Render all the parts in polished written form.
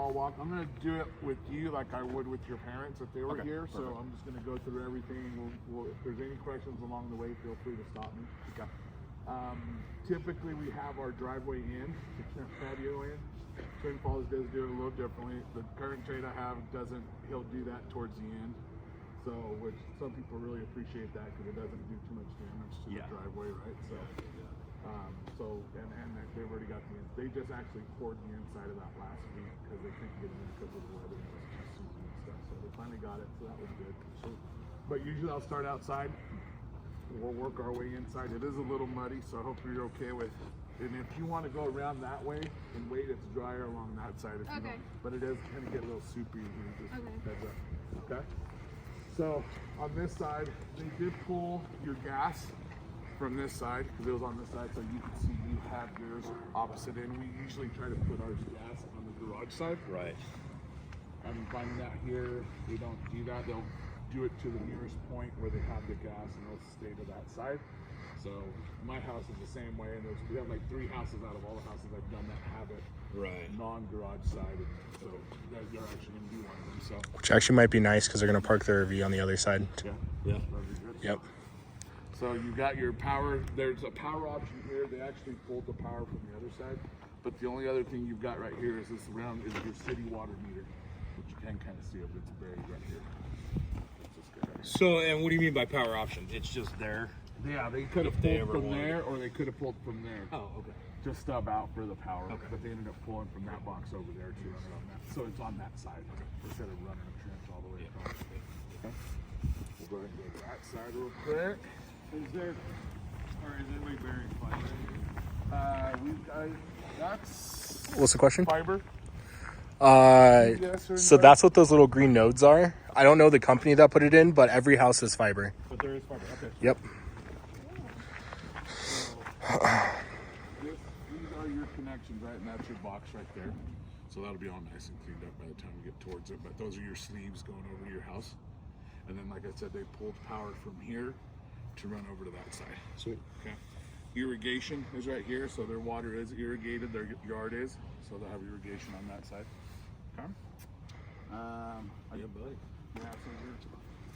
I'll walk. I'm going to do it with you like I would with your parents if they were here. Perfect. So I'm just going to go through everything. If there's any questions along the way, feel free to stop me. Okay. Typically, we have our driveway in, the patio in. Twin Falls does do it a little differently. The current trade I have doesn't. He'll do that towards the end. So, which some people really appreciate that because it doesn't do too much damage to the driveway, right? So, and they've already got the. They just actually poured the inside of that last week because they couldn't get it in because of the weather and season and stuff. So they finally got it, so that was good. But usually I'll start outside. We'll work our way inside. It is a little muddy, so I hope you're okay with. And if you want to go around that way and wait, it's drier along that side. If you don't. But it is going to get a little soupy in here. Just heads up. Okay. So on this side, they did pull your gas from this side because it was on this side, so you can see you have yours opposite end. We usually try to put our gas on the garage side. Right. I'm finding out here they don't do that. They'll do it to the nearest point where they have the gas, and they'll stay to that side. So my house is the same way, and we have like 3 houses out of all the houses I've done that have it non-garage side. And so you're actually going to do one of them. So which actually might be nice because they're going to park their RV on the other side. Yeah. Yep. So you got your power. There's a power option here. They actually pulled the power from the other side. But the only other thing you've got right here is this round is your city water meter, which you can kind of see if it's buried right here. So, and what do you mean by power option? It's just there. Yeah, they could have pulled from there, or they could have pulled from there. Oh, okay. Just stub out for the power. Okay. But they ended up pulling from that box over there to run it on that. So it's on that side instead of running a trench all the way across. Okay. We'll go ahead and go to that side real quick. Is there, or is it we burying fiber? We've got that's. What's the question? Fiber. So that's what those little green nodes are. I don't know the company that put it in, but every house is fiber. But there is fiber. Okay. Yep. These are your connections, right? And that's your box right there. So that'll be all nice and cleaned up by the time we get towards it. But those are your sleeves going over your house. And then, like I said, they pulled power from here to run over to that side. Sweet. Okay. Irrigation is right here, so their water is irrigated. Their yard is, so they'll have irrigation on that side. Okay. Yeah, so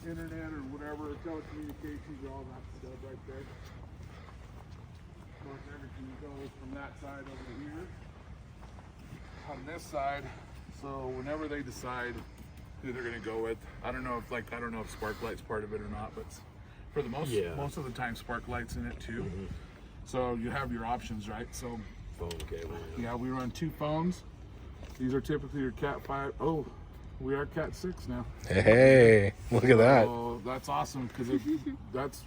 your internet or whatever, telecommunications, all that stuff right there. Of course, everything goes from that side over here. On this side, so whenever they decide who they're going to go with, I don't know if Sparklight's part of it or not, but for the most of the time, Sparklight's in it too. Mm-hmm. So you have your options, right? So phone cable. Yeah, we run 2 phones. These are typically your Cat 5. Oh, we are Cat 6 now. Hey, look at that. Oh, that's awesome because that's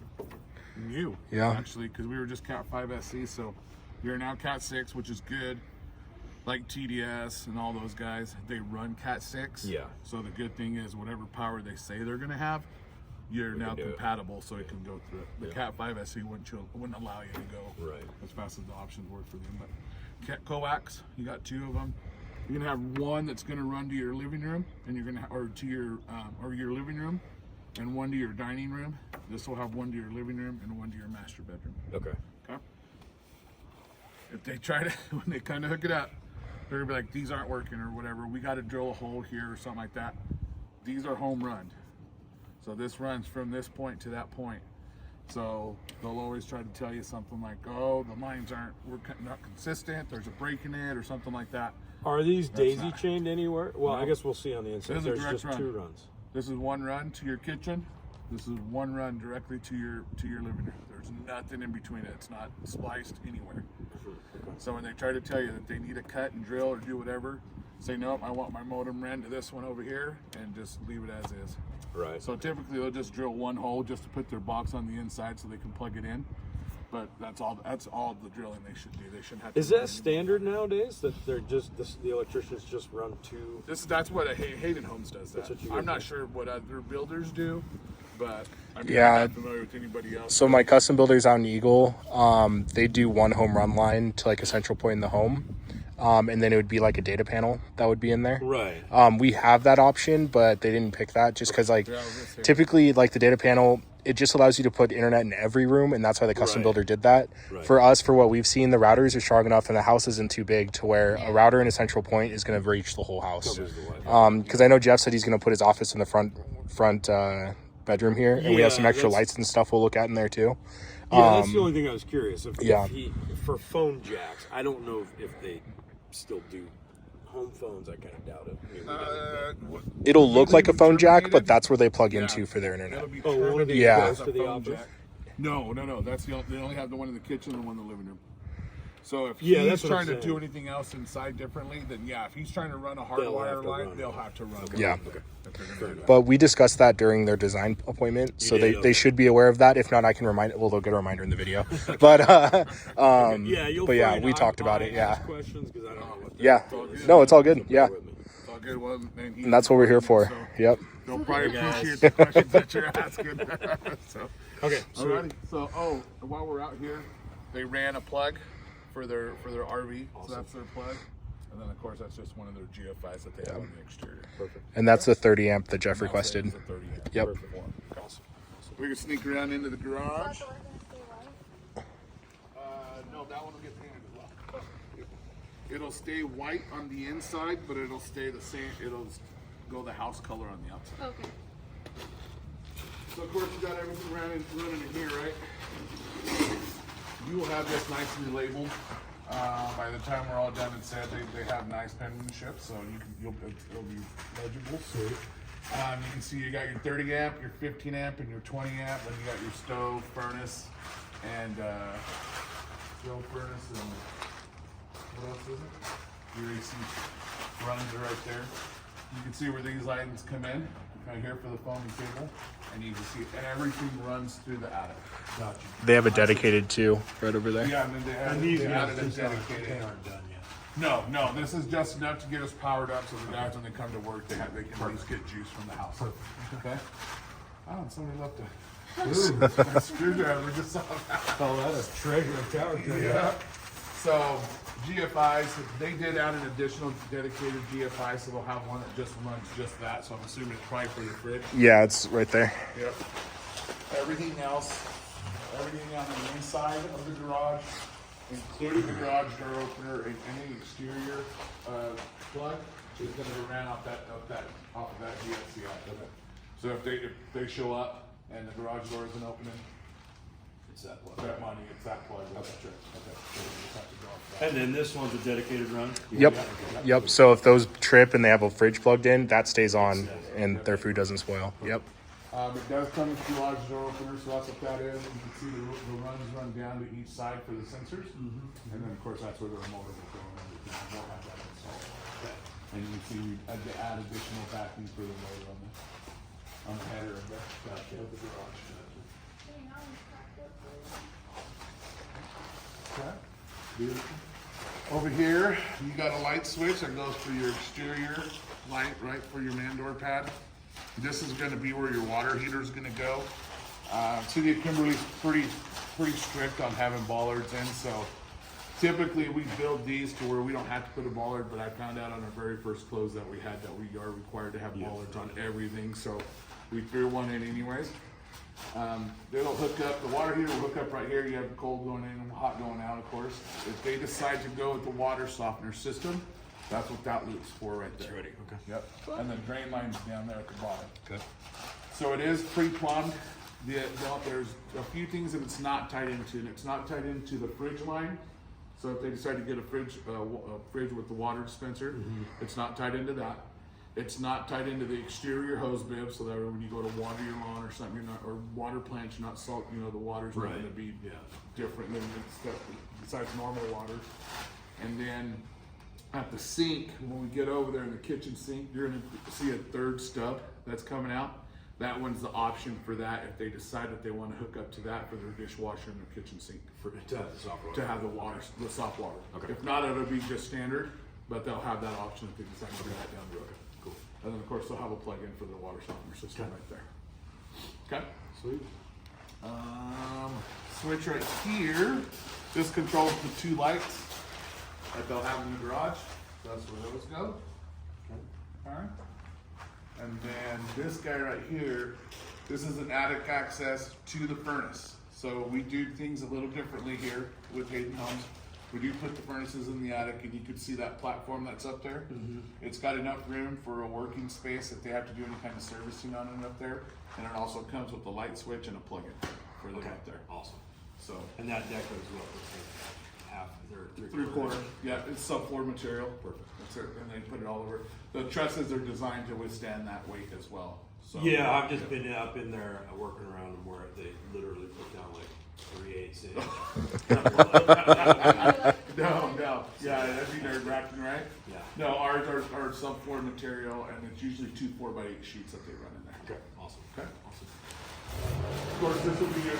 new. Yeah. Actually, because we were just Cat 5 SC, so you're now Cat 6, which is good. Like TDS and all those guys, they run Cat 6. Yeah. So the good thing is whatever power they say they're going to have, you're now compatible, so it can go through it. The Cat 5 SE wouldn't allow you to go as fast as the options work for them. But Cat coax, you got 2 of them. You're gonna have one that's gonna run to your living room, and you're gonna your living room, and one to your dining room. This will have one to your living room and one to your master bedroom. Okay. Okay. If they try to, when they kind of hook it up, they're gonna be like, these aren't working or whatever. We got to drill a hole here or something like that. These are home run. So this runs from this point to that point. So they'll always try to tell you something like, oh, the lines we're not consistent, there's a break in it or something like that. Are these daisy chained anywhere? Well, no. I guess we'll see on the inside. There's just run. 2 runs. This is one run to your kitchen. This is one run directly to your living room. There's nothing in between it. It's not spliced anywhere. So when they try to tell you that they need a cut and drill or do whatever, say, nope, I want my modem ran to this one over here and just leave it as is. Right. So typically they'll just drill one hole just to put their box on the inside so they can plug it in. But that's all the drilling they should do. They shouldn't have to. Is that standard nowadays that they're just the electricians just run 2? That's what Hayden Homes does. That I'm not sure what other builders do, but I'm not familiar with anybody else. So my custom builders out in Eagle, they do 1 home run line to like a central point in the home. And then it would be like a data panel that would be in there. Right. We have that option, but they didn't pick that just because typically like the data panel, it just allows you to put internet in every room, and that's why the custom Right. builder did that. Right. For us, for what we've seen, the routers are strong enough and the house isn't too big to where a router in a central point is going to reach the whole house. Covers the Wi-Fi. Because I know Jeff said he's going to put his office in the front bedroom here, and we have some Yeah, extra that's- lights and stuff we'll look at in there too. Yeah, that's the only thing I was curious. If yeah. For phone jacks, I don't know if they still do home phones. I kind of doubt it. I mean, we gotta- It'll look like a be phone jack, but terminated? that's where they plug Yeah. into for their internet. It'll be Oh, one of the terminated Yeah. as a to the phone office? jack. No. That's they only have the one in the kitchen and the one in the living room. So if Yeah, he's that's what I'm trying to do saying. anything else inside differently, then yeah, if he's trying to run a They'll hardwire have to line, run. they'll have to run. Yeah. Okay. If they're gonna do that. But we discussed that during their design appointment, so did, they okay. should be aware of that. If not, I can remind. Well, they'll get a reminder in the video. But Yeah, you'll but yeah, find we out. talked about I it. Yeah, ask questions because I don't know what yeah. all good. No, it's all good. Yeah, It's all good. Well, and that's what we're here for. So Yep. they'll probably guys. appreciate the questions that you're asking. So. Okay, so Alrighty. So, while we're out here, they ran a plug for their RV. So that's their plug, and then of course that's just one of their GFIs that they have on the exterior. perfect. And that's the 30 amp that Jeff requested. That's a 30 amp. Yep. Perfect one. Awesome. We can sneak around into the garage. No, that one will get painted as well. It'll stay white on the inside, but it'll stay the same. It'll go the house color on the outside. Okay. So of course you got everything running in here, right? You will have this nicely labeled. By the time we're all done and said, they have nice penmanship, so it'll be legible. You can see you got your 30 amp, your 15 amp, and your 20 amp. Then you got your stove, furnace, and stove, furnace, and what else is it? Your AC runs are right there. You can see where these items come in, right here for the phone and cable, and you can see, and everything runs through the attic. Gotcha. They have a dedicated too, right over there. Yeah, and then they added a dedicated. aren't done yet. No, this is just enough to get us powered up so the guys, when they come to work, they can at least get juice from the house. Okay? Oh, and somebody left a screwdriver just off that. Oh, that's a treasure of tower. Yeah. So, GFIs, they did add an additional dedicated GFI, so they'll have one that just runs just that, so I'm assuming it's probably for your fridge. Yeah, it's right there. Yep. Everything else, everything on the inside of the garage, including the garage door opener and any exterior plug, is going to be ran off of that GFCI. Okay. So if they show up and the garage door isn't opening, It's that plug. that money, it's that plug. Okay. So we just have to go off that. And then this one's a dedicated run? Yep. Yep. So if those trip and they have a fridge plugged in, that stays on and their food doesn't spoil. Yep. It does come with two large door openers, so that's what that is. You can see the runs run down to each side for the sensors. And then, of course, that's where the remote will go and everything. We'll have that installed. And you can see we had to add additional backing for the motor on the header of the garage. Okay. Beautiful. Over here, you got a light switch that goes for your exterior light, right, for your man door pad. This is going to be where your water heater is going to go. City of Kimberly's pretty strict on having bollards in, so typically we build these to where we don't have to put a bollard, but I found out on our very first close that we had that we are required to have bollards on everything, so we threw one in anyways. It'll hook up, the water heater will hook up right here. You have the cold going in and hot going out, of course. If they decide to go with the water softener system, that's what that loop's for right there. Ready, okay. Yep. And the drain line's down there at the bottom. Okay. So it is pre-plumbed. There's a few things that it's not tied into, and it's not tied into the fridge line. So if they decide to get a fridge with the water dispenser, it's not tied into that. It's not tied into the exterior hose bib, so that when you go to water your lawn or something, you're not, or water plants, you're not salt. You know, the water's not Right. going to be different than besides normal water. And then at the sink, when we get over there in the kitchen sink, you're going to see a third stub that's coming out. That one's the option for that if they decide that they want to hook up to that for their dishwasher and their kitchen sink To have the soft water. to have the soft water. Okay. If not, it'll be just standard, but they'll have that option if they decide to do that down the road. Cool. And then of course they'll have a plug-in for the water softener system right there. Okay. Sweet. Switch right here. This controls the two lights that they'll have in the garage. So that's where those go. All right. And then this guy right here This is an attic access to the furnace. So we do things a little differently here with Hayden Homes. We do put the furnaces in the attic, and you can see that platform that's up there. It's got enough room for a working space if they have to do any kind of servicing on it up there. And it also comes with a light switch and a plug-in for them up there. Awesome. So And that deck is what, like half or three-quarter, yeah, it's subfloor material. Perfect. That's it, and they put it all over. The trusses are designed to withstand that weight as well. So Yeah, I've just been up in there working around them where they literally put down like 3/8 inch. No, yeah, that'd be nerve-wracking, right? Yeah. No, ours are subfloor material, and it's usually 2 4x8 sheets that they run in there. Okay, awesome. Okay. Awesome. Of course, this will be your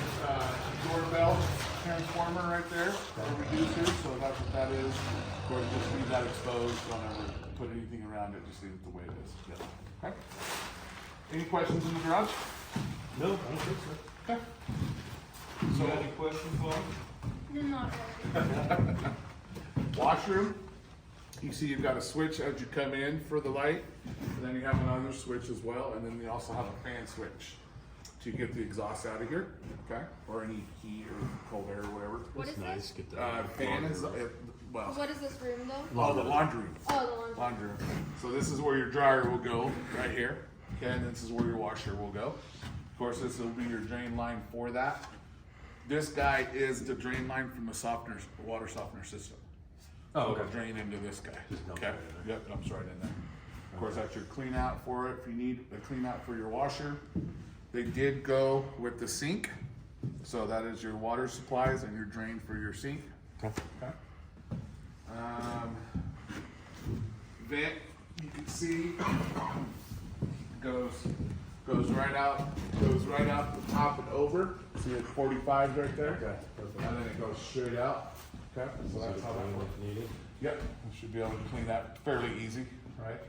doorbell transformer right there, or reducer, so that's what that is. Of course, just leave that exposed, don't ever put anything around it, just leave it the way it is. Yeah. Okay. Any questions in the garage? No, I don't think so. Okay. So, any questions, Bob? Not really. Washroom, you see you've got a switch as you come in for the light, and then you have another switch as well, and then you also have a fan switch to get the exhaust out of here, okay? Or any heat or cold air or whatever. What is Nice, this? get that. Fan is, well, What is this room though? oh, the laundry room. Oh, the laundry. Laundry room. So this is where your dryer will go, right here. Okay, and this is where your washer will go. Of course, this will be your drain line for that. This guy is the drain line from the softener, water softener system. Oh, So okay. it'll drain into this guy. Just dump Okay, it in there. yep, dumps right in there. Of course, that's your clean out for it. If you need a clean out for your washer, they did go with the sink. So that is your water supplies and your drain for your sink. Okay. Okay. Vent, you can see, goes right out the top and over. See it 45 right there? Okay. And then it goes straight out. Okay, so that's how that works. Needed. Yep, we should be able to clean that fairly easy, right?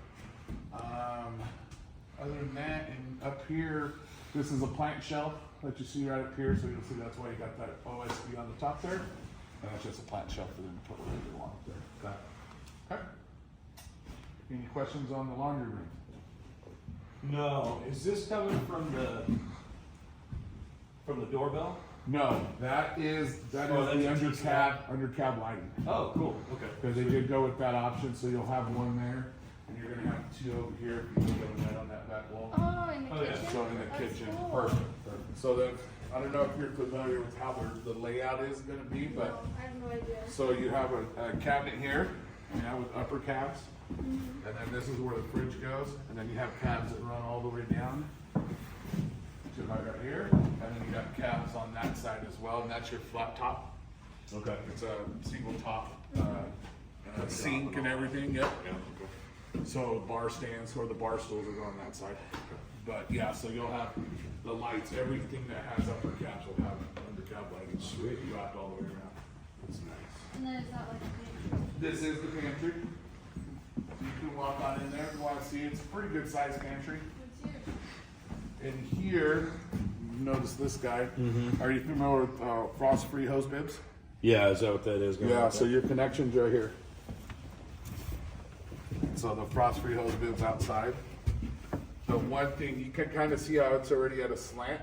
Other than that, and up here, this is a plant shelf that you see right up here, so you'll see that's why you got that OSB on the top there. And that's just a plant shelf for them to put whatever they want up there. Okay. Any questions on the laundry room? No, is this coming from the doorbell? No, that is the under cab lighting. Oh, cool. Okay. Because they did go with that option, so you'll have one there, and you're gonna have 2 over here if you can go that on that back wall. Oh, in the Oh, yeah. kitchen? So in the That's kitchen, cool. perfect. So that, I don't know if you're familiar with how the layout is gonna be, No, but, I have no idea. so you have a cabinet here, you know, with upper cabs. And then this is where the fridge goes, and then you have cabs that run all the way down to right here, and then you got cabs on that side as well, and that's your flat top. Okay. It's a single top, sink and everything, yep. Yeah, okay. So bar stands or the bar stools are on that side. But yeah, so you'll have the lights, everything that has upper cabs will have under cab lighting. Sweet. Wrapped all the way around. That's nice. And then is that like a pantry? This is the pantry. You can walk on in there if you want to see. It's a pretty good sized pantry. It's huge. In here, notice this guy. Are you familiar with frost-free hose bibs? Yeah, is that what that is? Yeah, so your connection's right here. So the frost-free hose bibs outside. The one thing, you can kind of see how it's already at a slant.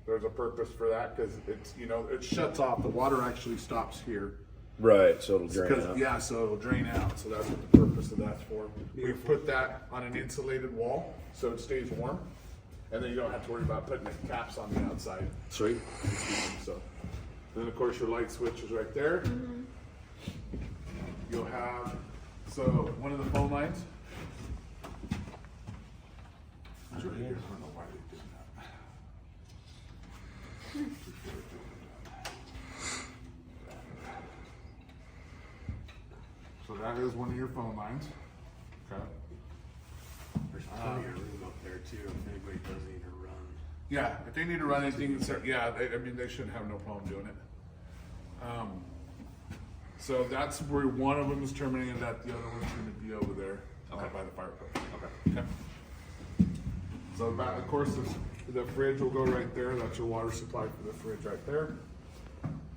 There's a purpose for that, because it's, you know, it shuts off. The water actually stops here. Right, so it'll drain 'Cause- out. yeah, so it'll drain out, so that's what the purpose of that's for. We put that on an insulated wall, so it stays warm, and then you don't have to worry about putting the caps on the outside. Sweet. So, then of course your light switch is right there. You'll have, so one of the phone lines. It's right here. I don't know why they did that. So that is one of your phone lines. Okay. There's plenty of room up there too, if anybody does need to run. Yeah, if they need to run anything, yeah, I mean, they shouldn't have no problem doing it. So that's where one of them is terminated, that the other one's gonna be over there, by the fire pit. Okay. So about, of course, the fridge will go right there, that's your water supply for the fridge right there.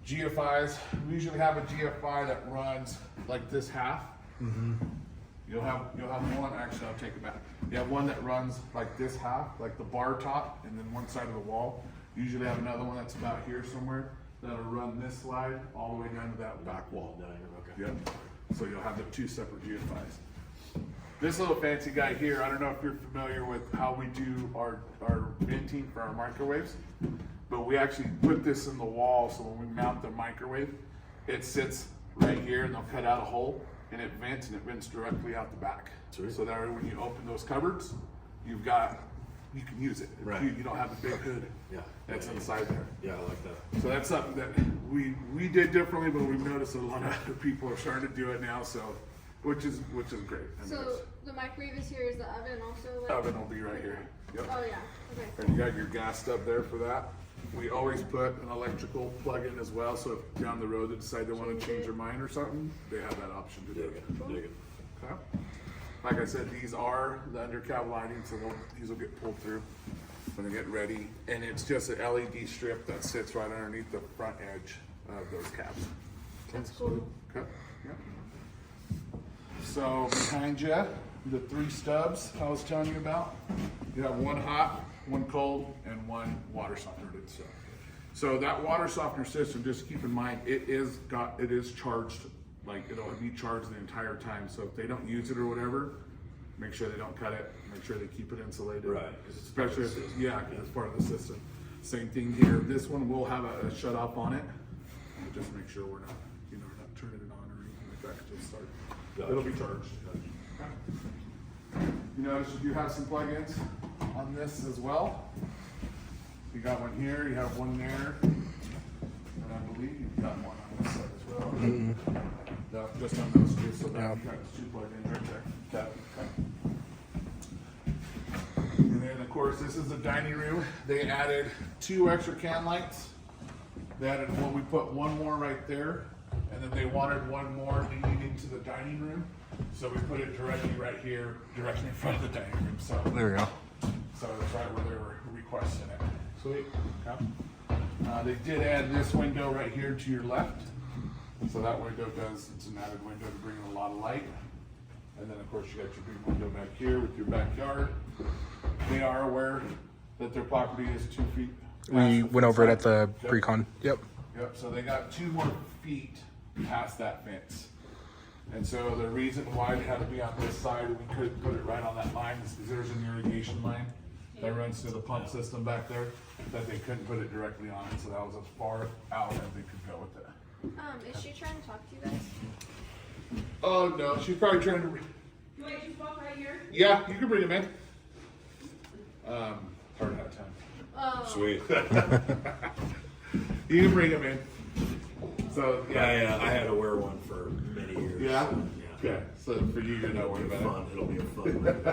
GFIs, we usually have a GFI that runs like this half. You You'll have one, actually I'll take it back. You have one that runs like this half, like the bar top, and then one side of the wall. Usually have another one that's about here somewhere that'll run this slide all the way down to that back wall. Okay. Yep. So you'll have the two separate GFIs. This little fancy guy here, I don't know if you're familiar with how we do our venting for our microwaves, but we actually put this in the wall so when we mount the microwave, it sits right here and they'll cut out a hole and it vents directly out the back. Sweet. So that way when you open those cupboards, you can use it. Right. You don't have the big hood that's inside there. Yeah, I like that. So that's something that we did differently, but we've noticed a lot of other people are starting to do it now, so which is great. I mean, So the microwave is here. Is the oven also? Like... oven will be right here. Yep. Oh yeah. Okay. And you got your gas stub there for that. We always put an electrical plug in as well, so if down the road they decide they want to change their mind or something, they have that option to do it. Dig it. Okay. Like I said, these are the undercab lighting, so these will get pulled through when they get ready. And it's just an LED strip that sits right underneath the front edge of those cabs. That's cool. Okay. Yep. So behind you, the three stubs I was telling you about. You have one hot, one cold, and one water softener. So that water softener system, just keep in mind, it is charged. Like it'll be charged the entire time. So if they don't use it or whatever, make sure they don't cut it. Make sure they keep it insulated. Right. Especially if it's part of the system. Same thing here. This one will have a shut off on it. Just make sure we're not turning it on or anything like that. Just start. Gotcha. It'll be charged. You notice you do have some plugins on this as well. You got one here. You have one there, and I believe you've got one on this side as well. No, just on those two. So now you got two plugins right there. Okay. And then of course this is the dining room. They added 2 extra can lights. They added one. We put one more right there, and then they wanted one more leading into the dining room. So we put it directly right here, directly in front of the dining room. So There we go. So that's right where they were requesting it. Sweet. Okay. They did add this window right here to your left. So that window it's an added window to bring in a lot of light. And then of course you got your big window back here with your backyard. They are aware that their property is 2 feet. We went over it at the pre-con. Yep. Yep, so they got 2 more feet past that fence. And so the reason why they had to be on this side and we couldn't put it right on that line is because there's an irrigation line that runs through the pump system back there that they couldn't put it directly on it. So that was as far out as they could go with it. Is she trying to talk to you guys? Oh no, she's probably trying to. You want your spot right here? Yeah, you can bring him in. Hard hat time. Oh. Sweet. You can bring him in. So yeah, I had to wear one for many years. yeah. Yeah. Okay, so for you, you know what about Fun. It'll be a fun one.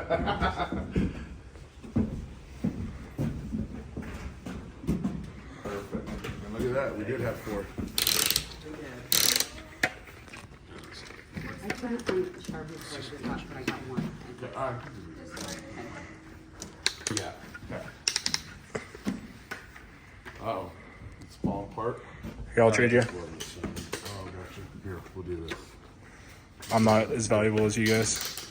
Perfect. And look at that, we did have 4. I couldn't find Sharpie's for the top, but I got one. Yeah. Okay. Uh-oh, it's falling apart. Here, I'll trade you. Oh, gotcha. Here, we'll do this. I'm not as valuable as you guys.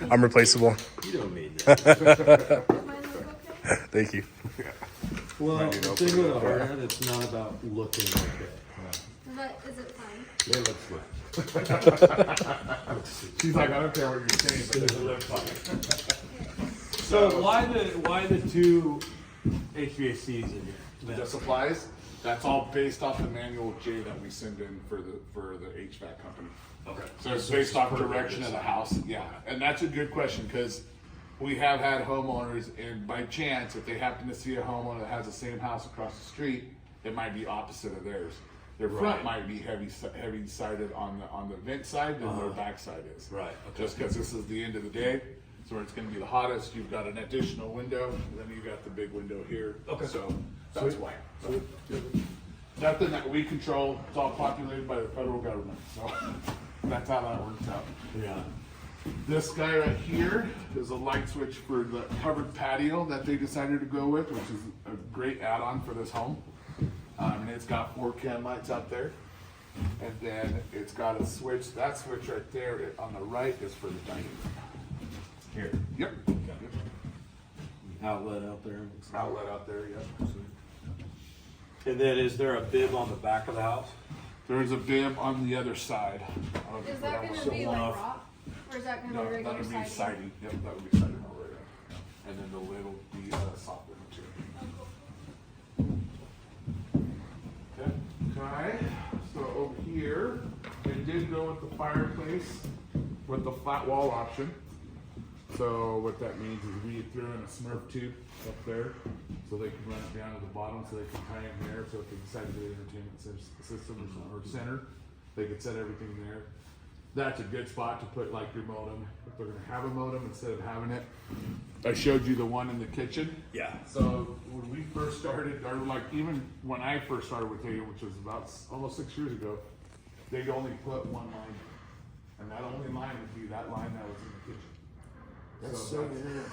I'm replaceable. You don't mean that. Does mine look okay? Thank you. Well, Might the need to thing open with it a up. hard hat, it's not about looking okay. Is it fine? It looks like. She's like, I don't care what you're saying, but it looks fine. So why the 2 HVACs in here? The supplies, that's all based off the manual J that we send in for the HVAC company. Okay. So it's based off direction of the house, yeah. And that's a good question, because we have had homeowners, and by chance, if they happen to see a homeowner that has the same house across the street, it might be opposite of theirs. Their front might be heavy sided on the vent side than their back side is. Right, okay. Just because this is the end of the day, so where it's going to be the hottest, you've got an additional window, and then you've got the big window here. Okay. So that's why. So, nothing that we control. It's all populated by the federal government. So that's how that works out. Yeah. This guy right here is a light switch for the covered patio that they decided to go with, which is a great add-on for this home. And it's got 4 can lights out there. And then it's got a switch, that switch right there on the right is for the dining room. Here. Yep. Outlet out there. Outlet out there, yep. And then is there a bib on the back of the house? There's a bib on the other side. I don't know if you Is put that one. gonna be like off. rock? Or is that gonna No, be regular that would be siding? siding, yep, that would be siding over there. And then the lid will be softer material. Okay, so over here, it did go with the fireplace with the flat wall option. So what that means is we threw in a Smurf tube up there, so they can run it down to the bottom, so they can tie in there, so if they decide to do an entertainment system or center, they could set everything there. That's a good spot to put like your modem, if they're gonna have a modem instead of having it. I showed you the one in the kitchen. Yeah. So when we first started, or like even when I first started with Tatum, which was about almost 6 years ago, they'd only put one line, and that only line would be that line that was in the kitchen. That's so interesting.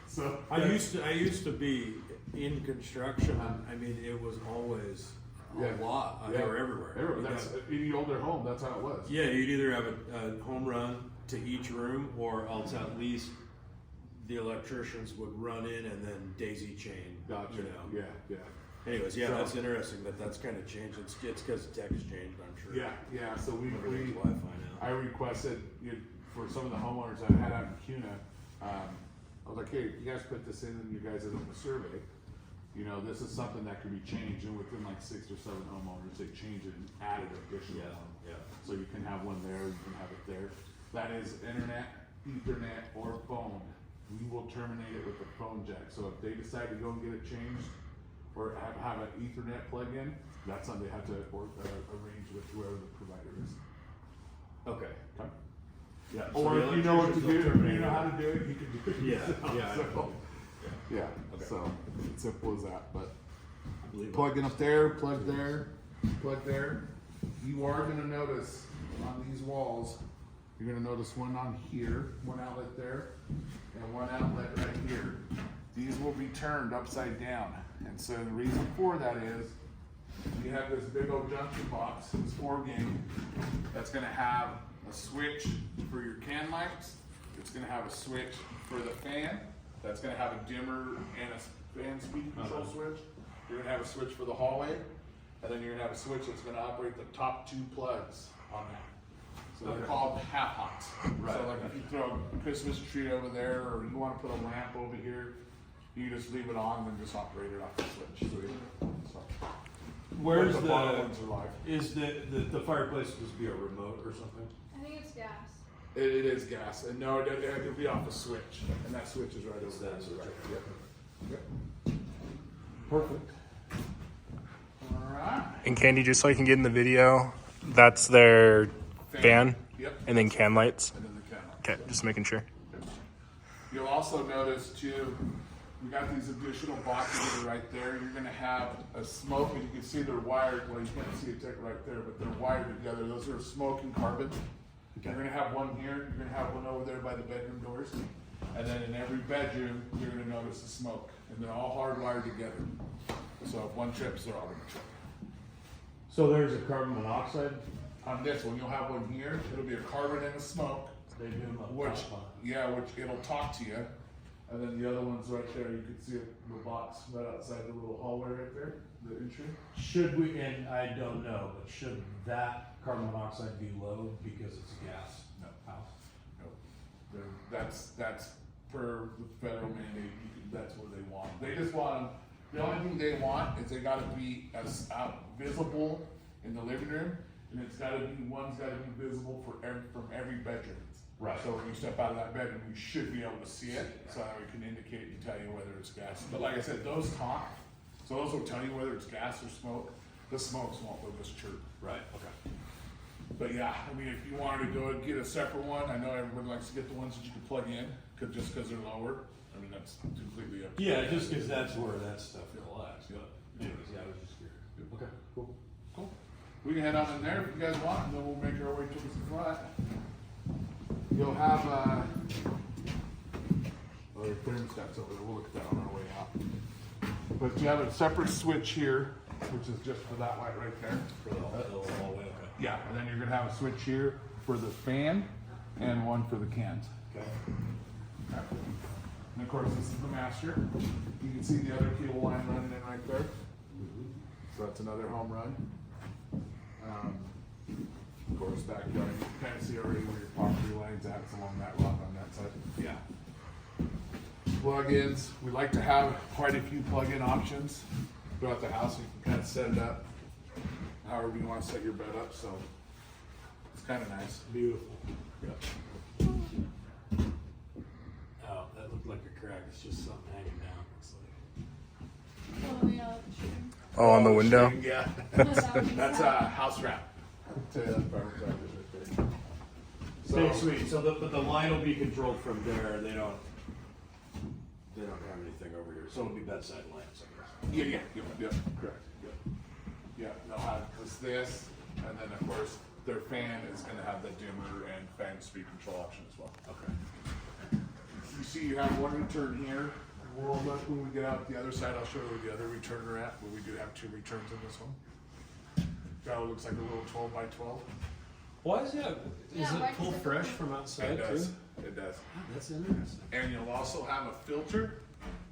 So I used to be in construction. I mean, it was always a lot. They were everywhere. That's any older home. That's how it was. Yeah, you'd either have a home run to each room, or else at least the electricians would run in and then daisy chain. Gotcha. You know. Yeah, yeah. Anyways, yeah, So- that's interesting that's kind of changed. It's because tech has changed, I'm sure. Yeah, yeah. So Everything's Wi-Fi now. I requested for some of the homeowners I had out in CUNA. I was like, hey, you guys put this in you guys did a survey. You know, this is something that can be changed, and within like 6 or 7 homeowners, they changed it and added additional. Yeah. So you can have one there, you can have it there. That is internet, ethernet, or phone. We will terminate it with the phone jack. So if they decide to go and get it changed, or have an ethernet plug-in, that's something they have to arrange with whoever the provider is. Okay. Okay. Yeah. Or if you know what to do, if you know how to do it, you can do it. Yeah, yeah. So, yeah, Okay. so it's simple as that, but I believe it. plug in up there, plug there, plug there. You are gonna notice on these walls, you're gonna notice one on here, one outlet there, and one outlet right here. These will be turned upside down, and so the reason for that is you have this big old junction box, this 4-game, that's gonna have a switch for your can lights. It's gonna have a switch for the fan. That's gonna have a dimmer and a fan speed control switch. You're gonna have a switch for the hallway, and then you're gonna have a switch that's gonna operate the top 2 plugs on that. So they're called half-hots. Right. So like if you throw a Christmas tree over there, or you wanna put a lamp over here, you just leave it on and just operate it off the switch. So, Where's the bottom ones are live. is the fireplace supposed to be a remote or something? I think it's gas. It is gas, and no, it'll be off the switch, and that switch is right over there. That's right. Yep. Yep. Perfect. All right. And Candy, just so I can get in the video, that's their fan, Yep. and then can lights. And then the camera. Okay, just making sure. You'll also notice too, we got these additional boxes that are right there. You're gonna have a smoke, and you can see they're wired. Well, you can't see it right there, but they're wired together. Those are smoke and carbon. You're gonna have one here. You're gonna have one over there by the bedroom doors, and then in every bedroom, you're gonna notice the smoke, and they're all hardwired together. So if one trips, they're all gonna trip. So there's a carbon monoxide. On this one, you'll have one here. It'll be a carbon and a smoke. They do them up Which, top, which it'll talk to you. And then the other one's right there, you can see it, the box right outside the little hallway right there, the entry. Should we, and I don't know, but should that carbon monoxide be low because it's a gas No. house? No. That's per the federal mandate, that's what they want. They just want, the only thing they want is they gotta be as visible in the living room, and one's gotta be visible from every bedroom. Right. So when you step out of that bedroom, you should be able to see it, so that it can indicate and tell you whether it's gas. But like I said, those talk, so those will tell you whether it's gas or smoke. The smokes won't, they'll just chirp. Right, okay. But yeah, I mean, if you wanted to go and get a separate one, I know everybody likes to get the ones that you can plug in, just because they're lower. I mean, that's completely up to you. Yeah, just because that's where that stuff collects. Yeah. Anyways, yeah, I was just curious. Okay, cool. Cool. We can head on in there if you guys want, and then we'll make our way to the front. You'll have, your thermostat's over there, we'll look at that on our way out. But you have a separate switch here, which is just for that light right there. For the hallway, okay. Yeah, and then you're gonna have a switch here for the fan and one for the cans. Okay. And of course, this is the master. You can see the other cable line running in right there. So that's another home run. Of course, back there, you can kind of see already where your property line's at. It's along that rock on that side. Yeah. Plug-ins. We like to have quite a few plug-in options throughout the house. You can kind of set it up however you want to set your bed up. So it's kind of nice. Beautiful. Yep. Oh, that looked like a crack. It's just something hanging down. It's like, Oh, yeah, sure. Oh, on the window. Yeah. That's a house wrap. so sweet. So but the line will be controlled from there. They don't have anything over here. So it'll be bedside lamps, I guess. Yeah, correct. Yeah, they'll have this, and then of course their fan is going to have the dimmer and fan speed control option as well. Okay. You see, you have one return here. We'll look when we get out the other side. I'll show you where the other returner at. But we do have 2 returns in this one. That one looks like a little 12 by 12. Why is that? Yeah, Is why it pull does it- fresh from outside It does. too? It does. Oh, that's interesting. And you'll also have a filter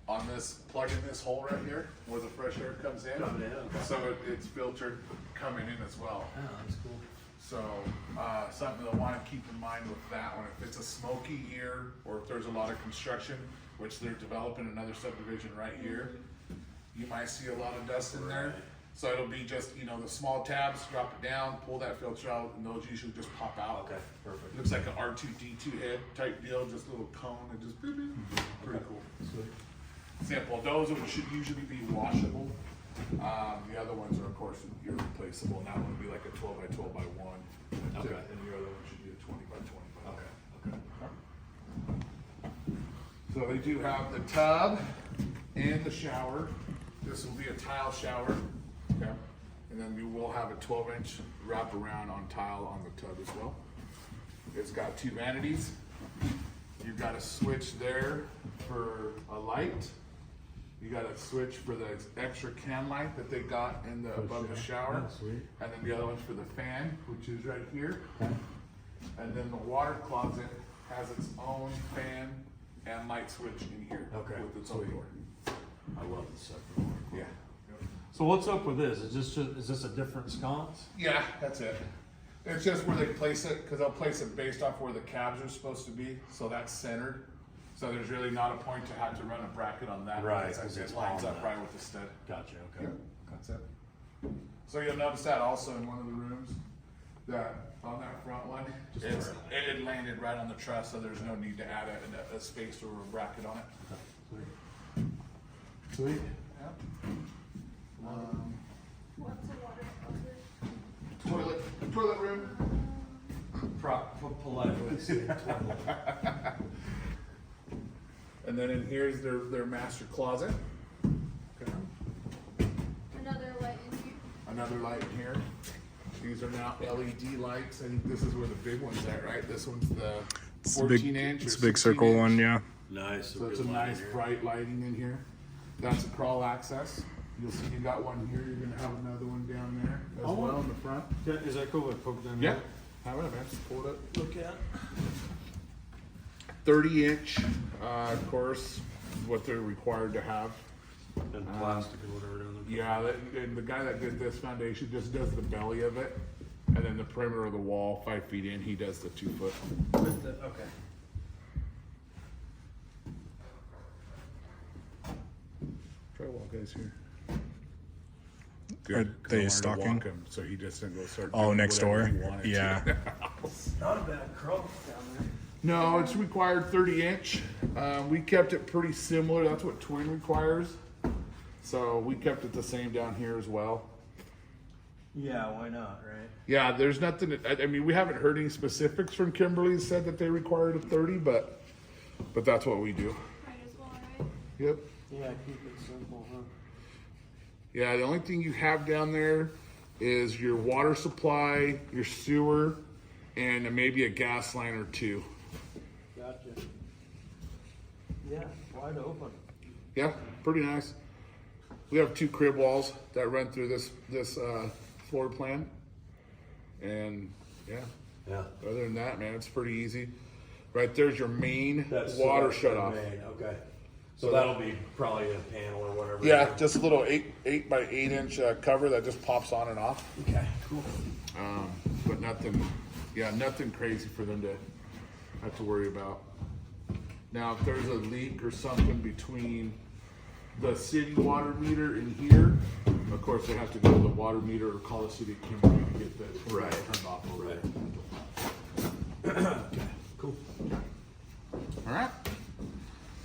on this, plug in this hole right here where the fresh air comes in. Coming in, okay. So it's filtered coming in as well. Oh, that's cool. So, something to want to keep in mind with that one, if it's a smoky year, or if there's a lot of construction, which they're developing another subdivision right here, you might see a lot of dust in there. So it'll be just, you know, the small tabs, drop it down, pull that filter out, and those usually just pop out. Okay, perfect. Looks like an R2D2 head type deal, just a little cone and just beep, beep. Pretty cool. Simple. Those should usually be washable. The other ones are, of course, you're replaceable. And that one would be like a 12 by 12 by 1. Okay. And your other one should be a 20 by 20 by 1. Okay. So they do have the tub and the shower. This will be a tile shower. Okay. And then you will have a 12-inch wraparound on tile on the tub as well. It's got 2 vanities. You've got a switch there for a light. You got a switch for the extra can light that they got in the above the shower. Oh, sweet. And then the other one's for the fan, which is right here. And then the water closet has its own fan and light switch in here. Okay. With its own door. I love the second one. Yeah. So what's up with this? Is this a different sconce? Yeah, that's it. It's just where they place it, because they'll place it based off where the cabs are supposed to be, so that's centered. So there's really not a point to have to run a bracket on that. Right, because 'cause it it's lines on up that. right with the stud. Gotcha. Okay. Yep, that's it. So you'll notice that also in one of the rooms, that on that front one, Just it's, right. it landed right on the truss, so there's no need to add a space or a bracket on it. Sweet. Sweet. Yep. What's a water closet? Toilet room. Polite way to say toilet. And then in here's their master closet. Okay. Another light in here. Another light in here. These are now LED lights, and this is where the big one's at, right? This one's the 14 inch. It's or a big 16 circle inch. one, yeah. Nice. So it's a nice bright lighting in here. That's a crawl access. You'll see you got one here. You're gonna have another one down there as Oh. well in the front. Is that cool? Poke down Yeah. there? Have it, man. Just pull it up. Look at. 30 inch, of course, what they're required to have. And plastic or whatever down there. Yeah, and the guy that did this foundation just does the belly of it, and then the perimeter of the wall, 5 feet in, he does the 2 foot. Okay. Drywall guys here. Are 'cause I they wanted to stalking? walk him, so he just didn't go start. Oh, doing next whatever door? he wanted to. Yeah. Not a bad crow down there. No, it's required 30 inch. We kept it pretty similar. That's what twin requires. So we kept it the same down here as well. Yeah, why not, right? Yeah, there's nothing. I mean, we haven't heard any specifics from Kimberly said that they required a 30, but that's what we do. Might as well, right? Yep. Yeah, keep it simple, huh? Yeah, the only thing you have down there is your water supply, your sewer, and maybe a gas line or 2. Gotcha. Yeah, wide open. Yeah, pretty nice. We have 2 crib walls that run through this floor plan, And yeah, Yeah. other than that, man, it's pretty easy. Right there's your main That's water that's shut the off. main, okay. So that'll be probably a panel or whatever. Yeah, just a little 8 by 8 inch cover that just pops on and off. Okay, cool. But nothing, nothing crazy for them to have to worry about. Now, if there's a leak or something between the city water meter in here, of course they have to go to the water meter or call the city of Kimberly to get that Right. turned off over Right. there. Okay, cool. All right.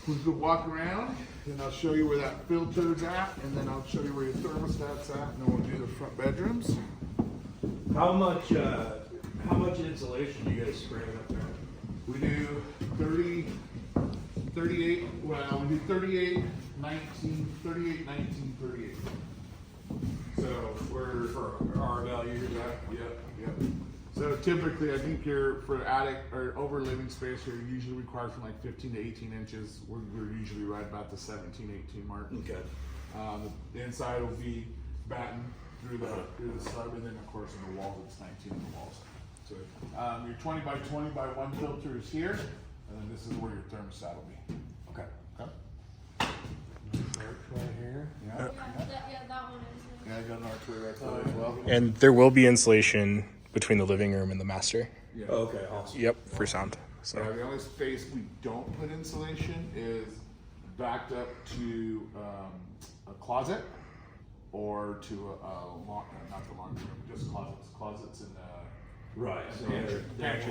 We'll go walk around, and I'll show you where that filter's at, and then I'll show you where your thermostat's at, and then we'll do the front bedrooms. How much insulation do you guys spray up there? We do 30, 38, well, we do 38, 19, 38, 19, 38. So we're For our value? Yep. So typically, I think for attic or over living space, you're usually required from like 15 to 18 inches. We're usually right about the 17, 18 mark. Okay. The inside will be batten through the slab, and then of course in the walls it's 19 in the walls. So your 20 by 20 by 1 filter is here, and then this is where your thermostat will be. Okay. Okay. Right here. Yeah. That one is. Yeah, I got an archway right there as well. And there will be insulation between the living room and the master. Yeah. Okay, awesome. Yep, for sound. So The only space we don't put insulation is backed up to a closet or to not the laundry room, just closets. Closets in the Right. So pantry.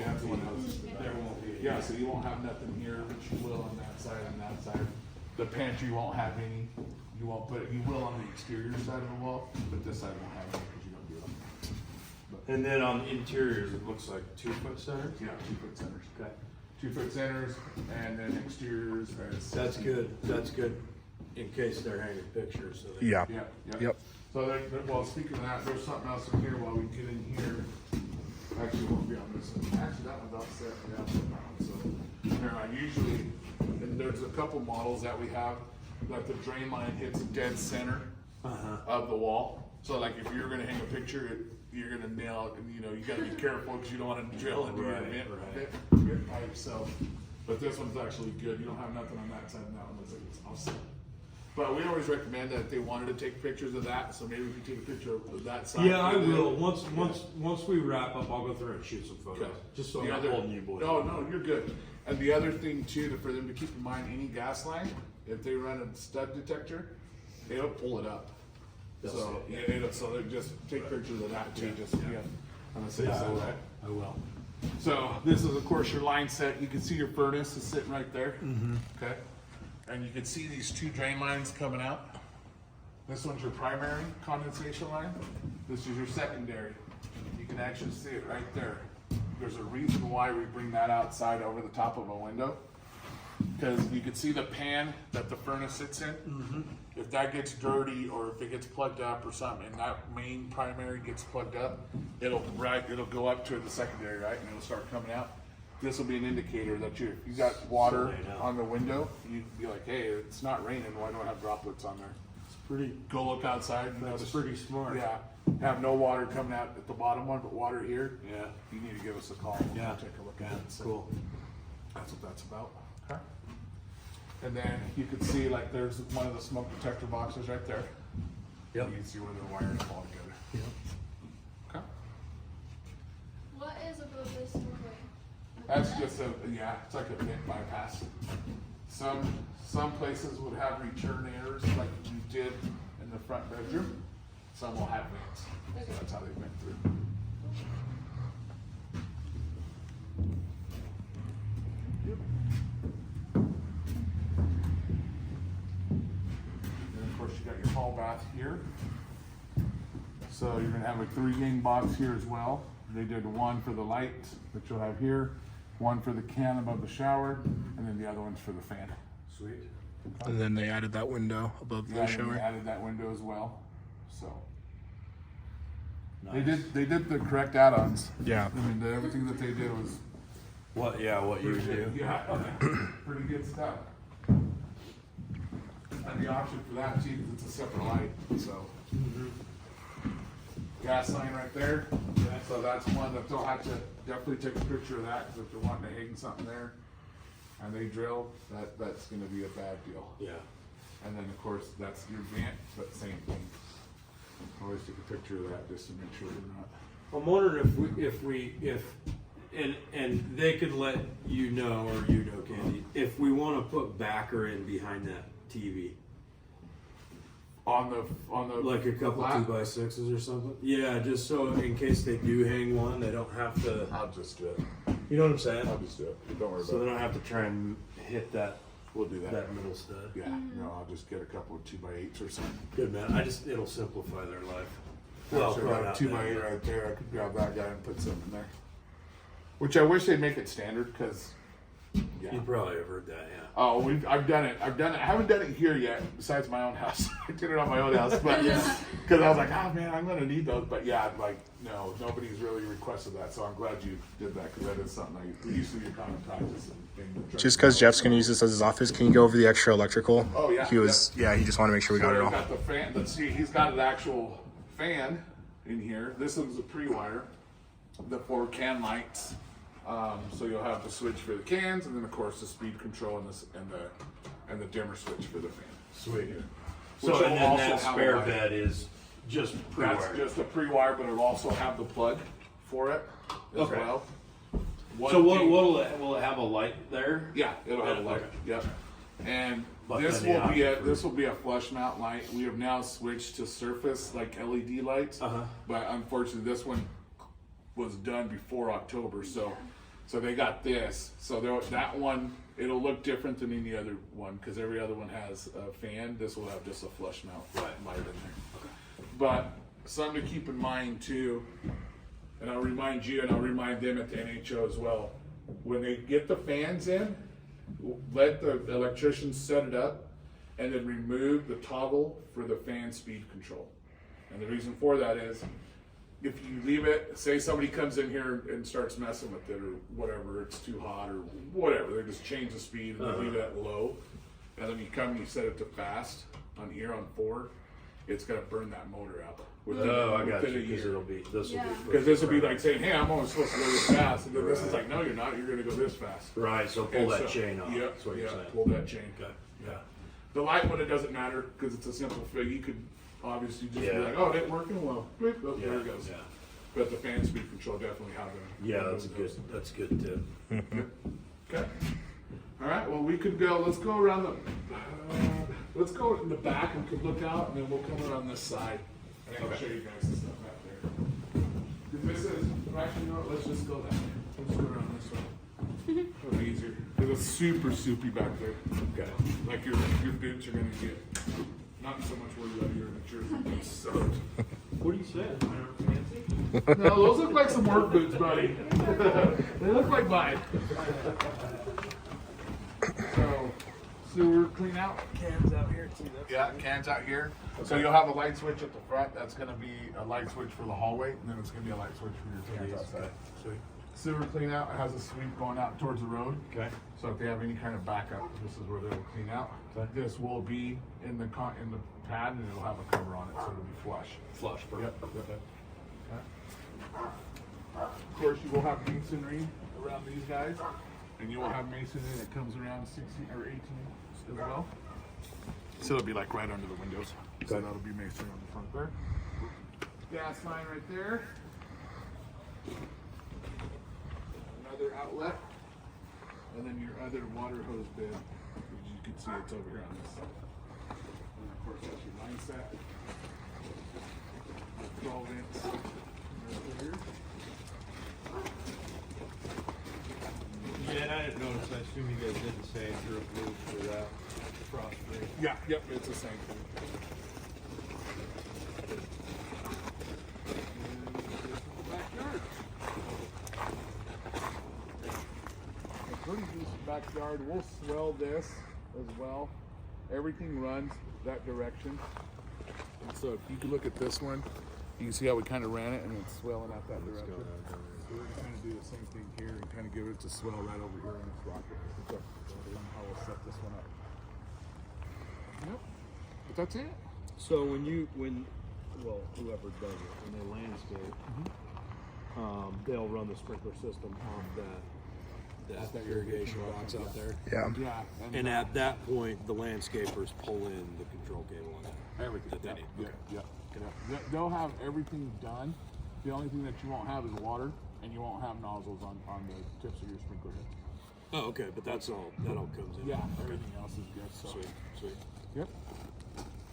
That's the one else. there won't be. Yeah, so you won't have nothing here, but you will on that side and that side. The pantry won't have any. You won't put it. You will on the exterior side of the wall, but this side won't have any because you don't do it. And then on the interiors, it looks like 2 foot centers? Yeah, 2-foot centers. Okay. 2-foot centers, and then exteriors. That's good. That's good. In case they're hanging pictures. So they, yeah. Yeah. Yep. So, well, speaking of that, there's something else in here while we get in here. Actually, it won't be on this one. Actually, that one's all set. Yeah, I'll put that one. So, here, I usually, and there's a couple models that we have that the drain line hits dead center of the wall. So, like, if you're gonna hang a picture, you're gonna nail it, and you know, you gotta be careful because you don't want to drill into your vent pipe. So, but this one's actually good. You don't have nothing on that side, and that one looks like it's awesome. But we always recommend that if they wanted to take pictures of that, so maybe we can take a picture of that side. Yeah, I will. Once we wrap up, I'll go through and shoot some photos. Okay. Just so I'm The not other- holding you boys. Oh, no, you're good. And the other thing too, for them to keep in mind, any gas line, if they run a stud detector, it'll pull it up. They'll So, see it, so they just take pictures of that too, just, on the safe Yeah, I side. will. I will. So this is of course your line set. You can see your furnace is sitting right there. Okay. And you can see these two drain lines coming out. This one's your primary condensation line. This is your secondary. You can actually see it right there. There's a reason why we bring that outside over the top of a window. Because you can see the pan that the furnace sits in. If that gets dirty or if it gets plugged up or something, and that main primary gets plugged up, it'll go up to the secondary, right, and it'll start coming out. This will be an indicator that you got water So they know. on the window. You'd be like, hey, it's not raining. Why do I have droplets on there? Pretty. Go look outside. And That's notice- pretty smart. Yeah, have no water coming out at the bottom one, but water here. Yeah. You need to give us a call. We'll Yeah. take a look at it. So Cool. that's what that's about. Okay. And then you can see like there's one of the smoke detector boxes right there. Yep. You can see where the wires fall together. Yep. Okay. What is above this doorway? That's just it's like a vent bypass. Some places would have return airs like you did in the front bedroom. Some will have vents. So that's how they went through. Yep. And of course you got your hall bath here. So you're gonna have a 3-gang box here as well. They did one for the light that you'll have here, one for the can above the shower, and then the other one's for the fan. Sweet. And then they added that window above the Yeah, and shower. they added that window as well. So Nice. they did the correct add-ons. Yeah. I mean, everything that they did was What? Yeah. What you pretty do? good. Yeah, pretty good stuff. And the option for that too, 'cause it's a separate light. So gas line right there. So that's one that they'll have to definitely take a picture of that, because if they're wanting to hang something there and they drill, that's gonna be a bad deal. Yeah. And then of course, that's your vent, but same thing. Always take a picture of that just to make sure we're not. I'm wondering and they can let you know, or you know, Candy, if we want to put backer in behind that TV. On the Like a couple flat? 2x6s or something. Yeah, just so in case they do hang one, they don't have to. I'll just do it. You know what I'm saying? I'll just do it. Don't worry So they about it. don't have to try and hit that We'll do that. middle stud. Yeah, no, I'll just get a couple of 2x8s or something. Good man. It'll simplify their life. Well, probably got a not 2x8 that. right there. I could grab that guy and put some in there. Which I wish they'd make it standard, because yeah. You probably have heard that, yeah. Oh, I've done it. I haven't done it here yet, besides my own house. I did it on my own house, but because I was like, oh man, I'm gonna need those. But yeah, like no, nobody's really requested that, so I'm glad you did that, because that is something we used to be a common practice. Just because Jeff's gonna use this as his office, can you go over the extra electrical? Oh yeah. He was, yeah, he just wanted to make sure we got it So all. got the fan. Let's see, he's got an actual fan in here. This one's a pre-wire. The 4 can lights. So you'll have the switch for the cans, and then of course the speed control and the dimmer switch for the fan. Sweet. Which So will and then also that have a spare light. bed is just That's pre-wired. just a pre-wire, but it'll also have the plug for it as Okay. well. So One thing- will it have a light there? Yeah, it'll have a Yeah, light. okay. Yep. And But this then will the be a option for- this will be a flush mount light. We have now switched to surface like LED lights, but unfortunately this one was done before October, so they got this. So that one, it'll look different than any other one, because every other one has a fan. This will have just a flush mount light in there. But something to keep in mind too, and I'll remind you and I'll remind them at the NHO as well. When they get the fans in, let the electricians set it up and then remove the toggle for the fan speed control. And the reason for that is, if you leave it, say somebody comes in here and starts messing with it or whatever, it's too hot or whatever, they just change the speed and they leave it at low, and then you come and you set it to fast on here on 4, it's gonna burn that motor out. Within I got within you. a Because year. this will be. Because this will be like saying, hey, I'm only supposed to go this fast, and then this is like, no, you're not, you're gonna go this fast. Right. So pull And that so- chain off. Yep, That's what you're yeah, saying. pull that chain. Okay. Yeah. The light one, it doesn't matter, because it's a simple fix. You could obviously just be Yeah. like, oh, it ain't working well. Boop, oh, Yeah. there it goes. Yeah. But the fan speed control definitely have a. Yeah, that's a good. That's a good tip. Okay. All right. Well, we could go. Let's go around the. Let's go in the back and could look out, and then we'll come around this side, and I'll show you guys the stuff back there. 'Cause this is actually, you know what? Let's just go that way. Let's go around this way. It'll be easier. Because it's super soupy back there. Okay. Like your boots are gonna get not so much worried about your materials boots soaked. What are you saying? Fancy? No, those look like some work boots, buddy. They look like mine. So, sewer clean out. Cans out here too. Yeah, cans out here. So you'll have a light switch at the front. That's gonna be a light switch for the hallway, and then it's gonna be a light switch for your cans outside. Sweet. Sewer clean out has a sweep going out towards the road. Okay. So if they have any kind of backup, this is where they'll clean out. Okay. This will be in the pad, and it'll have a cover on it, so it'll be flush. Flush. Yep. Perfect. Okay. Of course, you will have masonry around these guys, and you will have masonry that comes around 16 or 18 as well. So it'll be like right under the windows. So that'll be masonry on the front there. Gas line right there. Another outlet, and then your other water hose bed. As you can see, it's over here on this side. And of course, that's your line set. Your 12 inch right here. Yeah, and I didn't notice. I assume you guys did the same drip loop for that frost break. Yeah, yep, it's the same thing. Backyard. A pretty decent backyard. We'll swell this as well. Everything runs that direction. And so if you can look at this one, you can see how we kind of ran it and it's swelling out that direction. So we're going to kind of do the same thing here and kind of give it to swell right over here in this rocket. So how we'll set this one up. Yep. But that's it. So when well, whoever does it, when they landscape, they'll run the sprinkler system on that irrigation box out there. Yeah. Yeah. And at that point, the landscapers pull in the control cable on it. Everything. That they need. Yeah. They'll have everything done. The only thing that you won't have is water, and you won't have nozzles on the tips of your sprinkler head. Oh, okay, but that all comes in. Yeah, everything else is good. So. Sweet. Yep.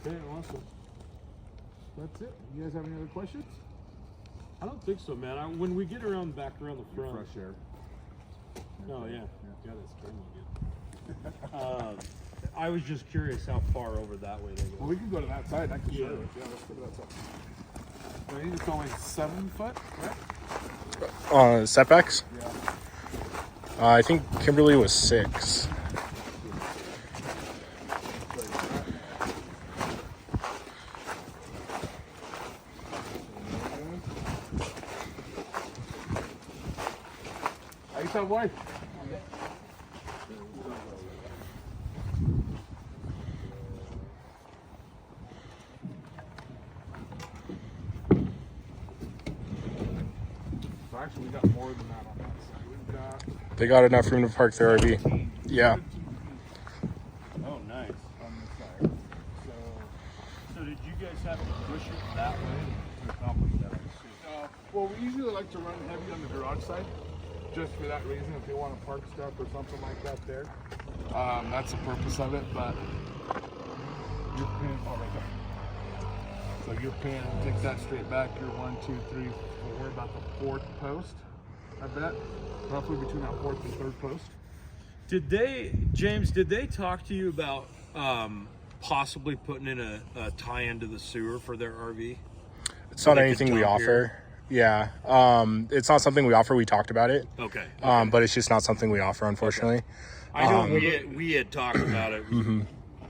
Okay, awesome. That's it. You guys have any other questions? I don't think so, man. When we get around back around the front. Fresh air. Oh yeah. Yeah, that's camera good. I was just curious how far over that way they Well, go. we can go to that side. I can show you. Yeah, let's go to that side. I think it's only 7 foot, right? Setbacks? Yeah. I think Kimberly was 6. Ahí está, boy. So actually, we got more than that on that side. We've got They got enough room to park their RV. Yeah. 15 feet Oh, nice. on this side. So did you guys have to push it that way to accomplish that? Well, we usually like to run heavy on the garage side, just for that reason. If they want to park stuff or something like that there, that's the purpose of it. But your pin, oh, right there. So your pin, take that straight back. You're 1, 2, 3, 4, about the 4th post. I bet roughly between that 4th and 3rd post. James, did they talk to you about possibly putting in a tie into the sewer for their RV? It's not They could anything we dump offer. here. Yeah. It's not something we offer. We talked about it. Okay. But it's just not something we offer, unfortunately. I know we had talked about it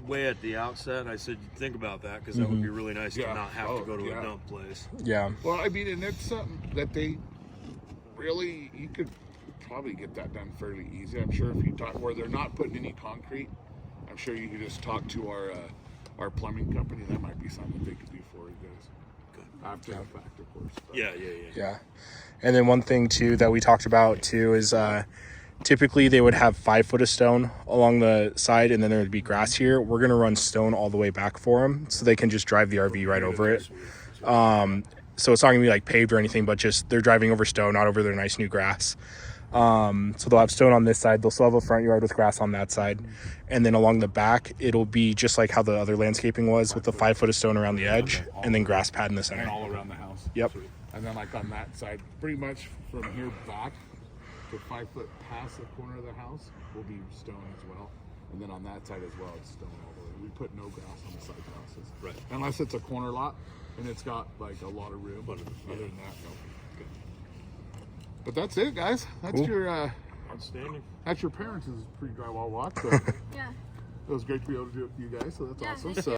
way at the outset. I said, think about that because that would be really nice Yeah. to not have to go to yeah. a dump place. Yeah. Well, I mean, and it's something that they really, you could probably get that done fairly easy. I'm sure if you talk where they're not putting any concrete, I'm sure you could just talk to our plumbing company. That might be something they could do for you guys. After the fact, of course. But Yeah. And then one thing too that we talked about too is typically they would have 5 foot of stone along the side, and then there would be grass here. We're gonna run stone all the way back for them, so they can just drive the RV right over it. So it's not gonna be like paved or anything, but just they're driving over stone, not over their nice new grass. So they'll have stone on this side. They'll still have a front yard with grass on that side, and then along the back it'll be just like how the other landscaping was, with the 5 foot of stone around the edge, and then grass pad in the and center. all around the house. Yep. And then like on that side, pretty much from here back to 5 foot past the corner of the house will be stone as well. And then on that side as well, it's stone all the way. We put no grass on the side houses. Right. Unless it's a corner lot and it's got like a lot of room. But other than that, no. But that's it, guys. That's Cool. your Outstanding. that's your parents' pre-drywall walk. So Yeah. it was great to be able to do it with you guys. So that's Yeah, awesome. thank So